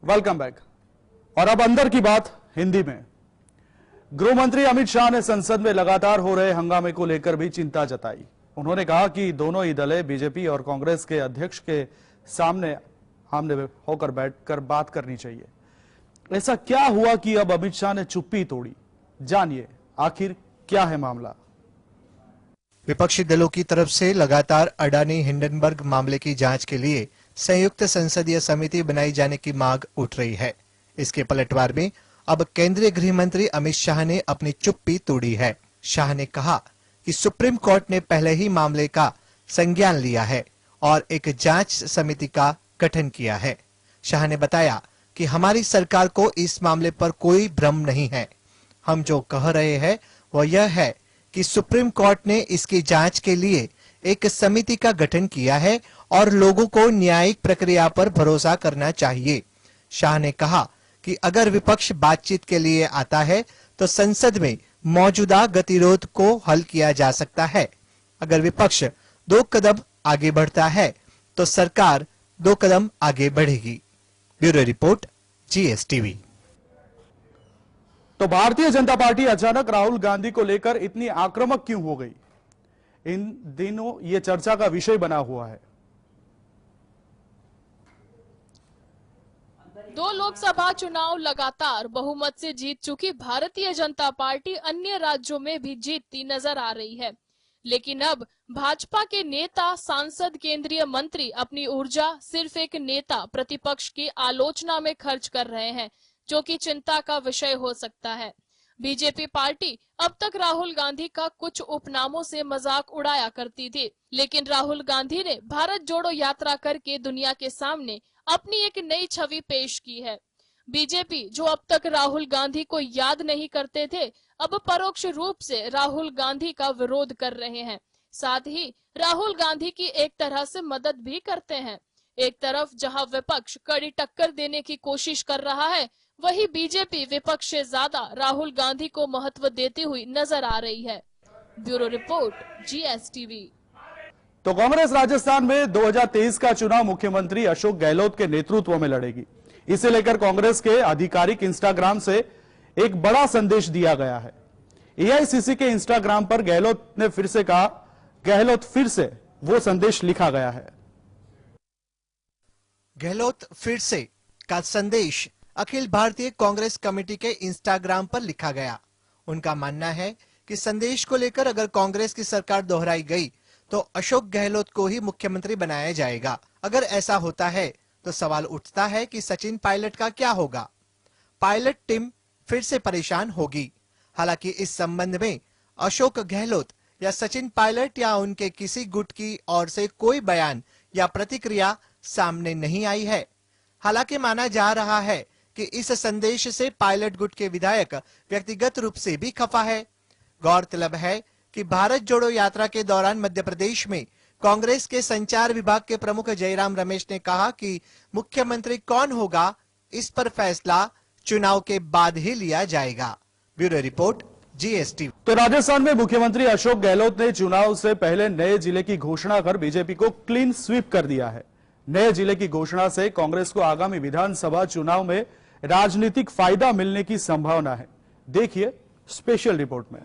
Welcome back. और अब अंदर की बात हिंदी में। गृह मंत्री अमित शाह ने संसद में लगातार हो रहे हंगामे को लेकर भी चिंता जताई। उन्होंने कहा कि दोनों ही दलें बीजेपी और कांग्रेस के अध्यक्ष के सामने आमने होकर बैठकर बात करनी चाहिए। ऐसा क्या हुआ कि अब अमित शाह ने चुप्पी तोड़ी? जानिए आखिर क्या है मामला। विपक्षी दलों की तरफ से लगातार अडानी हिंडनबर्ग मामले की जांच के लिए संयुक्त संसदीय समिति बनाई जाने की मांग उठ रही है। इसके पलटवार में अब केंद्रीय गृह मंत्री अमित शाह ने अपनी चुप्पी तोड़ी है। शाह ने कहा कि सुप्रीम कोर्ट ने पहले ही मामले का संज्ञान लिया है और एक जांच समिति का गठन किया है। शाह ने बताया कि हमारी सरकार को इस मामले पर कोई भ्रम नहीं है। हम जो कह रहे हैं वह यह है कि सुप्रीम कोर्ट ने इसकी जांच के लिए एक समिति का गठन किया है और लोगों को न्यायिक प्रक्रिया पर भरोसा करना चाहिए। शाह ने कहा कि अगर विपक्ष बातचीत के लिए आता है तो संसद में मौजूदा गतिरोध को हल किया जा सकता है। अगर विपक्ष 2 कदम आगे बढ़ता है तो सरकार 2 कदम आगे बढ़ेगी। Bureau report, GSTV। तो भारतीय जनता पार्टी अचानक राहुल गांधी को लेकर इतनी आक्रामक क्यों हो गई? इन दिनों यह चर्चा का विषय बना हुआ है। 2 लोकसभा चुनाव लगातार बहुमत से जीत चुकी भारतीय जनता पार्टी अन्य राज्यों में भी जीतती नजर आ रही है। लेकिन अब भाजपा के नेता, सांसद, केंद्रीय मंत्री अपनी ऊर्जा सिर्फ एक नेता प्रतिपक्ष की आलोचना में खर्च कर रहे हैं, जो कि चिंता का विषय हो सकता है। बीजेपी पार्टी अब तक राहुल गांधी का कुछ उपनामों से मजाक उड़ाया करती थी, लेकिन राहुल गांधी ने भारत जोड़ो यात्रा करके दुनिया के सामने अपनी एक नई छवि पेश की है। बीजेपी, जो अब तक राहुल गांधी को याद नहीं करते थे, अब परोक्ष रूप से राहुल गांधी का विरोध कर रहे हैं। साथ ही राहुल गांधी की एक तरह से मदद भी करते हैं। एक तरफ जहां विपक्ष कड़ी टक्कर देने की कोशिश कर रहा है, वहीं बीजेपी विपक्ष से ज्यादा राहुल गांधी को महत्व देती हुई नजर आ रही है। Bureau report, GSTV। तो कांग्रेस राजस्थान में 2023 का चुनाव मुख्यमंत्री अशोक गहलोत के नेतृत्व में लड़ेगी। इसे लेकर कांग्रेस के आधिकारिक इंस्टाग्राम से एक बड़ा संदेश दिया गया है। AICC के इंस्टाग्राम पर गहलोत ने फिर से कहा, गहलोत फिर से, वो संदेश लिखा गया है। गहलोत फिर से का संदेश अखिल भारतीय कांग्रेस कमेटी के इंस्टाग्राम पर लिखा गया। उनका मानना है कि संदेश को लेकर अगर कांग्रेस की सरकार दोहराई गई तो अशोक गहलोत को ही मुख्यमंत्री बनाया जाएगा। अगर ऐसा होता है तो सवाल उठता है कि सचिन पायलट का क्या होगा? पायलट टीम फिर से परेशान होगी। हालांकि इस संबंध में अशोक गहलोत या सचिन पायलट या उनके किसी गुट की ओर से कोई बयान या प्रतिक्रिया सामने नहीं आई है। हालांकि माना जा रहा है कि इस संदेश से पायलट गुट के विधायक व्यक्तिगत रूप से भी खफा है। गौरतलब है कि भारत जोड़ो यात्रा के दौरान मध्य प्रदेश में कांग्रेस के संचार विभाग के प्रमुख जयराम रमेश ने कहा कि मुख्यमंत्री कौन होगा, इस पर फैसला चुनाव के बाद ही लिया जाएगा। Bureau report, GSTV। तो राजस्थान में मुख्यमंत्री अशोक गहलोत ने चुनाव से पहले नए जिले की घोषणा कर बीजेपी को क्लीन स्वीप कर दिया है। नए जिले की घोषणा से कांग्रेस को आगामी विधानसभा चुनाव में राजनीतिक फायदा मिलने की संभावना है। देखिए स्पेशल रिपोर्ट में।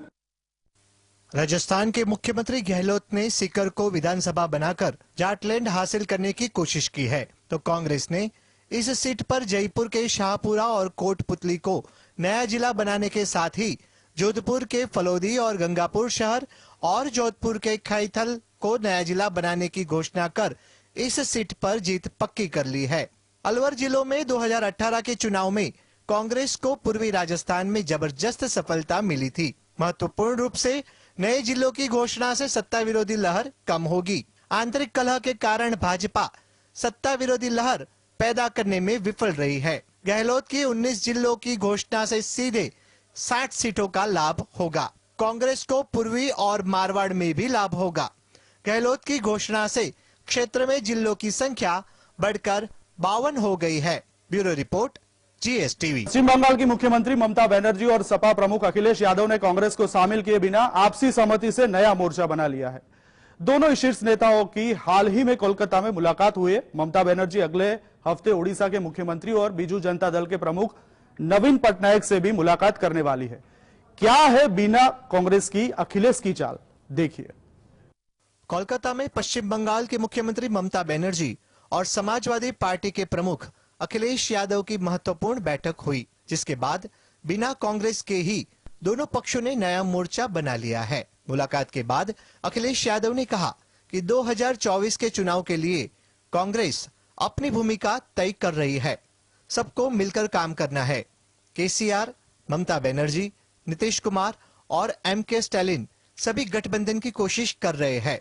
राजस्थान के मुख्यमंत्री गहलोत ने सीकर को विधानसभा बनाकर जाटलैंड हासिल करने की कोशिश की है, तो कांग्रेस ने इस सीट पर जयपुर के शाहपुरा और कोटपुतली को नया जिला बनाने के साथ ही जोधपुर के फलोदी और गंगापुर शहर और जोधपुर के खैथल को नया जिला बनाने की घोषणा कर इस सीट पर जीत पक्की कर ली है। अलवर जिलों में 2018 के चुनाव में कांग्रेस को पूर्वी राजस्थान में जबरदस्त सफलता मिली थी। महत्वपूर्ण रूप से नए जिलों की घोषणा से सत्ता विरोधी लहर कम होगी। आंतरिक कलह के कारण भाजपा सत्ता विरोधी लहर पैदा करने में विफल रही है। गहलोत की 19 जिलों की घोषणा से सीधे 60 सीटों का लाभ होगा। कांग्रेस को पूर्वी और मारवाड़ में भी लाभ होगा। गहलोत की घोषणा से क्षेत्र में जिलों की संख्या बढ़कर 52 हो गई है। Bureau report, GSTV। पश्चिम बंगाल की मुख्यमंत्री ममता बनर्जी और सपा प्रमुख अखिलेश यादव ने कांग्रेस को शामिल किए बिना आपसी सहमति से नया मोर्चा बना लिया है। दोनों शीर्ष नेताओं की हाल ही में कोलकाता में मुलाकात हुई है। ममता बनर्जी अगले हफ्ते उड़ीसा के मुख्यमंत्री और बीजू जनता दल के प्रमुख नवीन पटनायक से भी मुलाकात करने वाली है। क्या है बिना कांग्रेस की अखिलेश की चाल, देखिए। कोलकाता में पश्चिम बंगाल के मुख्यमंत्री ममता बनर्जी और समाजवादी पार्टी के प्रमुख अखिलेश यादव की महत्वपूर्ण बैठक हुई, जिसके बाद बिना कांग्रेस के ही दोनों पक्षों ने नया मोर्चा बना लिया है। मुलाकात के बाद अखिलेश यादव ने कहा कि 2024 के चुनाव के लिए कांग्रेस अपनी भूमिका तय कर रही है, सबको मिलकर काम करना है। केसीआर, ममता बनर्जी, नीतीश कुमार और एमके स्टालिन सभी गठबंधन की कोशिश कर रहे हैं।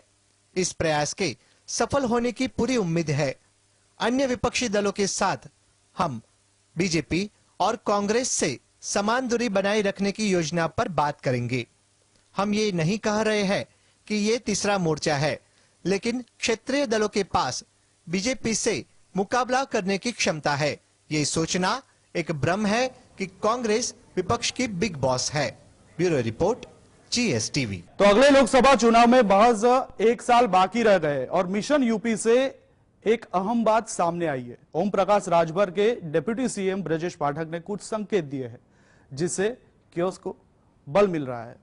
इस प्रयास के सफल होने की पूरी उम्मीद है। अन्य विपक्षी दलों के साथ हम बीजेपी और कांग्रेस से समान दूरी बनाए रखने की योजना पर बात करेंगे। हम ये नहीं कह रहे हैं कि ये तीसरा मोर्चा है, लेकिन क्षेत्रीय दलों के पास बीजेपी से मुकाबला करने की क्षमता है। ये सोचना एक भ्रम है कि कांग्रेस विपक्ष की बिग बॉस है। Bureau report, GSTV। तो अगले लोकसभा चुनाव में महज 1 साल बाकी रह गए और मिशन यूपी से एक अहम बात सामने आई है। ओम प्रकाश राजभर के डिप्टी सीएम ब्रजेश पाठक ने कुछ संकेत दिए हैं, जिससे क्योस को बल मिल रहा है।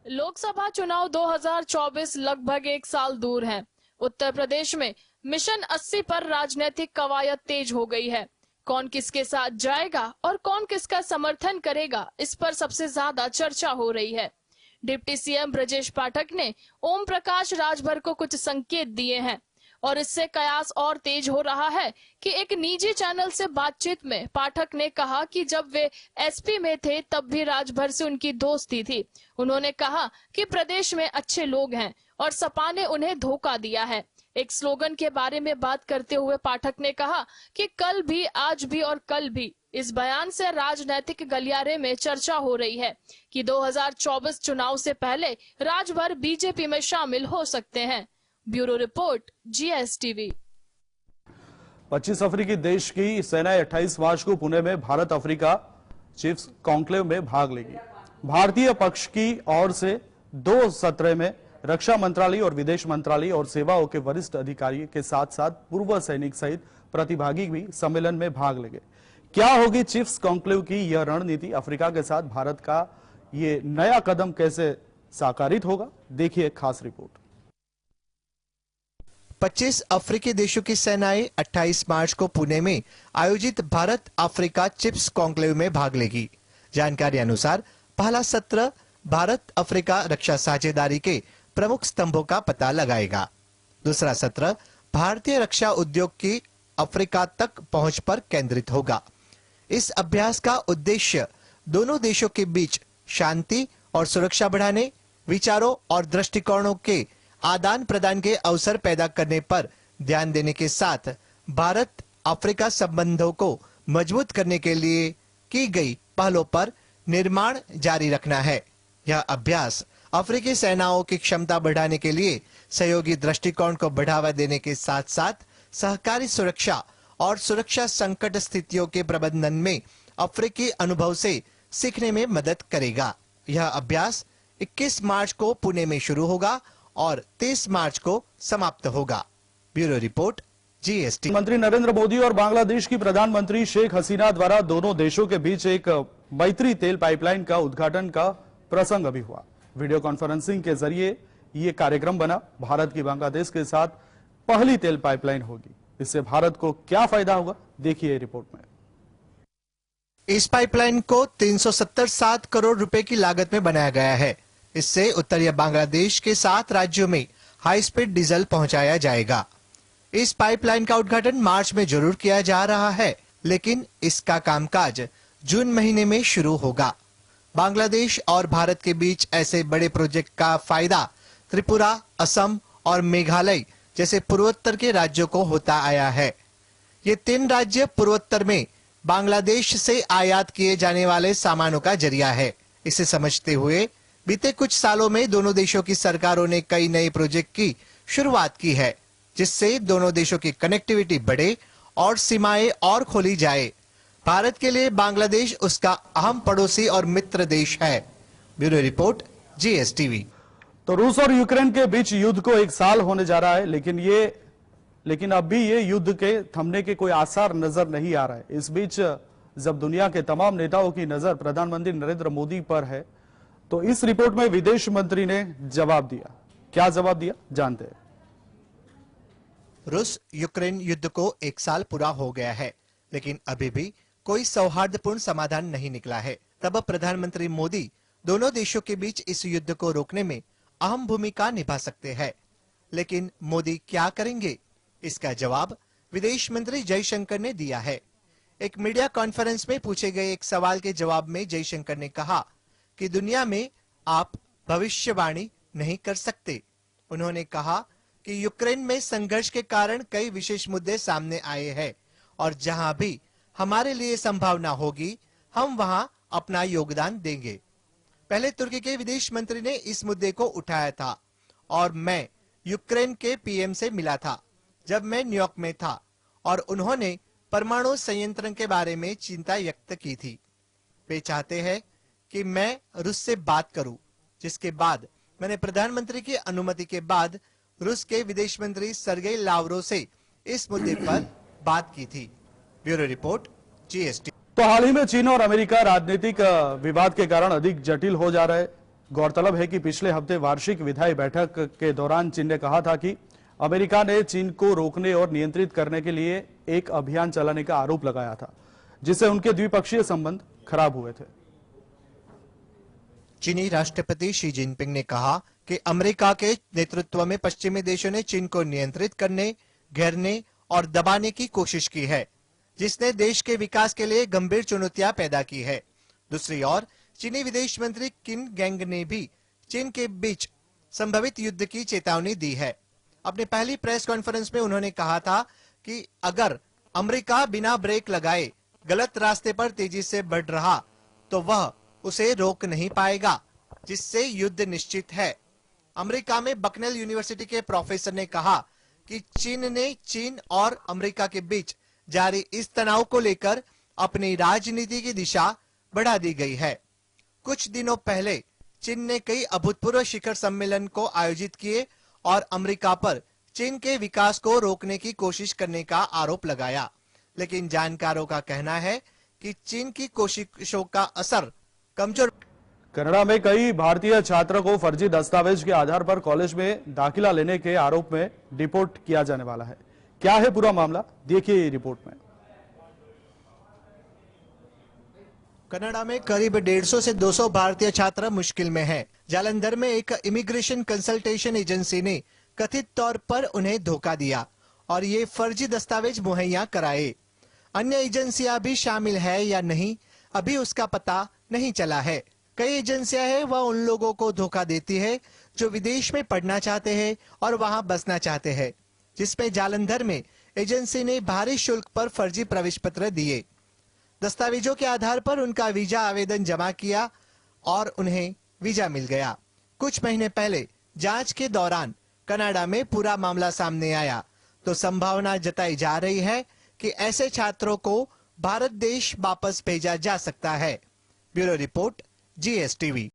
लोकसभा चुनाव 2024 लगभग 1 साल दूर है। उत्तर प्रदेश में मिशन 80 पर राजनीतिक कवायद तेज हो गई है। कौन किसके साथ जाएगा और कौन किसका समर्थन करेगा, इस पर सबसे ज्यादा चर्चा हो रही है। डिप्टी सीएम ब्रजेश पाठक ने ओम प्रकाश राजभर को कुछ संकेत दिए हैं और इससे कयास और तेज हो रहा है कि एक निजी चैनल से बातचीत में पाठक ने कहा कि जब वे एसपी में थे तब भी राजभर से उनकी दोस्ती थी। उन्होंने कहा कि प्रदेश में अच्छे लोग हैं और सपा ने उन्हें धोखा दिया है। एक स्लोगन के बारे में बात करते हुए पाठक ने कहा कि कल भी, आज भी और कल भी। इस बयान से राजनीतिक गलियारे में चर्चा हो रही है कि 2024 चुनाव से पहले राजभर बीजेपी में शामिल हो सकते हैं। Bureau report, GSTV। 25 अफ्रीकी देश की सेना 28 मार्च को पुणे में भारत अफ्रीका चीफ्स कॉन्क्लेव में भाग लेगी। भारतीय पक्ष की ओर से 2 सत्र में रक्षा मंत्रालय और विदेश मंत्रालय और सेवाओं के वरिष्ठ अधिकारी के साथ साथ पूर्व सैनिक सहित प्रतिभागी भी सम्मेलन में भाग लेंगे। क्या होगी चीफ्स कॉन्क्लेव की यह रणनीति? अफ्रीका के साथ भारत का ये नया कदम कैसे साकारित होगा? देखिए खास रिपोर्ट। 25 अफ्रीकी देशों की सेनाएं 28 मार्च को पुणे में आयोजित भारत अफ्रीका चिप्स कॉन्क्लेव में भाग लेगी। जानकारी अनुसार पहला सत्र भारत अफ्रीका रक्षा साझेदारी के प्रमुख स्तंभों का पता लगाएगा। दूसरा सत्र भारतीय रक्षा उद्योग की अफ्रीका तक पहुंच पर केंद्रित होगा। इस अभ्यास का उद्देश्य दोनों देशों के बीच शांति और सुरक्षा बढ़ाने, विचारों और दृष्टिकोणों के आदान प्रदान के अवसर पैदा करने पर ध्यान देने के साथ भारत अफ्रीका संबंधों को मजबूत करने के लिए की गई पहलों पर निर्माण जारी रखना है। यह अभ्यास अफ्रीकी सेनाओं की क्षमता बढ़ाने के लिए सहयोगी दृष्टिकोण को बढ़ावा देने के साथ साथ सहकारी सुरक्षा और सुरक्षा संकट स्थितियों के प्रबंधन में अफ्रीकी अनुभव से सीखने में मदद करेगा। यह अभ्यास 21 मार्च को पुणे में शुरू होगा और 23 मार्च को समाप्त होगा। Bureau report, GST। मंत्री नरेंद्र मोदी और बांग्लादेश की प्रधानमंत्री शेख हसीना द्वारा दोनों देशों के बीच एक मैत्री तेल पाइपलाइन का उद्घाटन का प्रसंग अभी हुआ। वीडियो कॉन्फ्रेंसिंग के जरिए ये कार्यक्रम बना। भारत की बांग्लादेश के साथ पहली तेल पाइपलाइन होगी। इससे भारत को क्या फायदा होगा, देखिए रिपोर्ट में। इस पाइपलाइन को 377 करोड़ रुपए की लागत में बनाया गया है। इससे उत्तरीय बांग्लादेश के 7 राज्यों में हाई स्पीड डीजल पहुंचाया जाएगा। इस पाइपलाइन का उद्घाटन मार्च में जरूर किया जा रहा है, लेकिन इसका कामकाज जून महीने में शुरू होगा। बांग्लादेश और भारत के बीच ऐसे बड़े प्रोजेक्ट का फायदा त्रिपुरा, असम और मेघालय जैसे पूर्वोत्तर के राज्यों को होता आया है। ये 3 राज्य पूर्वोत्तर में बांग्लादेश से आयात किए जाने वाले सामानों का जरिया है। इसे समझते हुए बीते कुछ सालों में दोनों देशों की सरकारों ने कई नए प्रोजेक्ट की शुरुआत की है, जिससे दोनों देशों की कनेक्टिविटी बढ़े और सीमाएं और खोली जाए। भारत के लिए बांग्लादेश उसका अहम पड़ोसी और मित्र देश है। Bureau report, GSTV। तो रूस और यूक्रेन के बीच युद्ध को 1 साल होने जा रहा है, लेकिन अब भी ये युद्ध के थमने के कोई आसार नजर नहीं आ रहा है। इस बीच जब दुनिया के तमाम नेताओं की नजर प्रधानमंत्री नरेंद्र मोदी पर है, तो इस रिपोर्ट में विदेश मंत्री ने जवाब दिया। क्या जवाब दिया, जानते हैं। रूस यूक्रेन युद्ध को 1 साल पूरा हो गया है, लेकिन अभी भी कोई सौहार्दपूर्ण समाधान नहीं निकला है। तब प्रधानमंत्री मोदी दोनों देशों के बीच इस युद्ध को रोकने में अहम भूमिका निभा सकते हैं, लेकिन मोदी क्या करेंगे, इसका जवाब विदेश मंत्री जयशंकर ने दिया है। एक मीडिया कॉन्फ्रेंस में पूछे गए एक सवाल के जवाब में जयशंकर ने कहा कि दुनिया में आप भविष्यवाणी नहीं कर सकते। उन्होंने कहा कि यूक्रेन में संघर्ष के कारण कई विशेष मुद्दे सामने आए हैं और जहां भी हमारे लिए संभावना होगी हम वहां अपना योगदान देंगे। पहले तुर्की के विदेश मंत्री ने इस मुद्दे को उठाया था और मैं यूक्रेन के पीएम से मिला था जब मैं न्यूयॉर्क में था, और उन्होंने परमाणु संयंत्र के बारे में चिंता व्यक्त की थी। वे चाहते हैं कि मैं रूस से बात करूं, जिसके बाद मैंने प्रधानमंत्री की अनुमति के बाद रूस के विदेश मंत्री सर्गेई लावरोव से इस मुद्दे पर बात की थी। Bureau report, GST. तो हाल ही में चीन और अमेरिका राजनीतिक विवाद के कारण अधिक जटिल हो जा रहा है। गौरतलब है कि पिछले हफ्ते वार्षिक विधायी बैठक के दौरान चीन ने कहा था कि अमेरिका ने चीन को रोकने और नियंत्रित करने के लिए एक अभियान चलाने का आरोप लगाया था, जिससे उनके द्विपक्षीय संबंध खराब हुए थे। चीनी राष्ट्रपति शी जिनपिंग ने कहा कि अमेरिका के नेतृत्व में पश्चिमी देशों ने चीन को नियंत्रित करने, घेरने और दबाने की कोशिश की है, जिसने देश के विकास के लिए गंभीर चुनौतियां पैदा की है। दूसरी ओर चीनी विदेश मंत्री किन गेंग ने भी चीन के बीच संभावित युद्ध की चेतावनी दी है। अपनी पहली प्रेस कॉन्फ्रेंस में उन्होंने कहा था कि अगर अमेरिका बिना ब्रेक लगाए गलत रास्ते पर तेजी से बढ़ रहा तो वह उसे रोक नहीं पाएगा, जिससे युद्ध निश्चित है। अमेरिका में बकनेल यूनिवर्सिटी के प्रोफेसर ने कहा कि चीन और अमेरिका के बीच जारी इस तनाव को लेकर अपनी राजनीति की दिशा बढ़ा दी गई है। कुछ दिनों पहले चीन ने कई अभूतपूर्व शिखर सम्मेलन को आयोजित किए और अमेरिका पर चीन के विकास को रोकने की कोशिश करने का आरोप लगाया, लेकिन जानकारों का कहना है कि चीन की कोशिशों का असर कमजोर। कनाडा में कई भारतीय छात्रों को फर्जी दस्तावेज के आधार पर कॉलेज में दाखिला लेने के आरोप में डिपोर्ट किया जाने वाला है। क्या है पूरा मामला, देखिए रिपोर्ट में। कनाडा में करीब 150 से 200 भारतीय छात्र मुश्किल में हैं। जालंधर में एक इमिग्रेशन कंसल्टेशन एजेंसी ने कथित तौर पर उन्हें धोखा दिया और ये फर्जी दस्तावेज मुहैया कराए। अन्य एजेंसियां भी शामिल है या नहीं, अभी उसका पता नहीं चला है। कई एजेंसियां हैं वह उन लोगों को धोखा देती है जो विदेश में पढ़ना चाहते हैं और वहां बसना चाहते हैं, जिसमें जालंधर में एजेंसी ने भारी शुल्क पर फर्जी प्रवेश पत्र दिए। दस्तावेजों के आधार पर उनका वीजा आवेदन जमा किया और उन्हें वीजा मिल गया। कुछ महीने पहले जांच के दौरान कनाडा में पूरा मामला सामने आया, तो संभावना जताई जा रही है कि ऐसे छात्रों को भारत देश वापस भेजा जा सकता है। Bureau report, GSTV.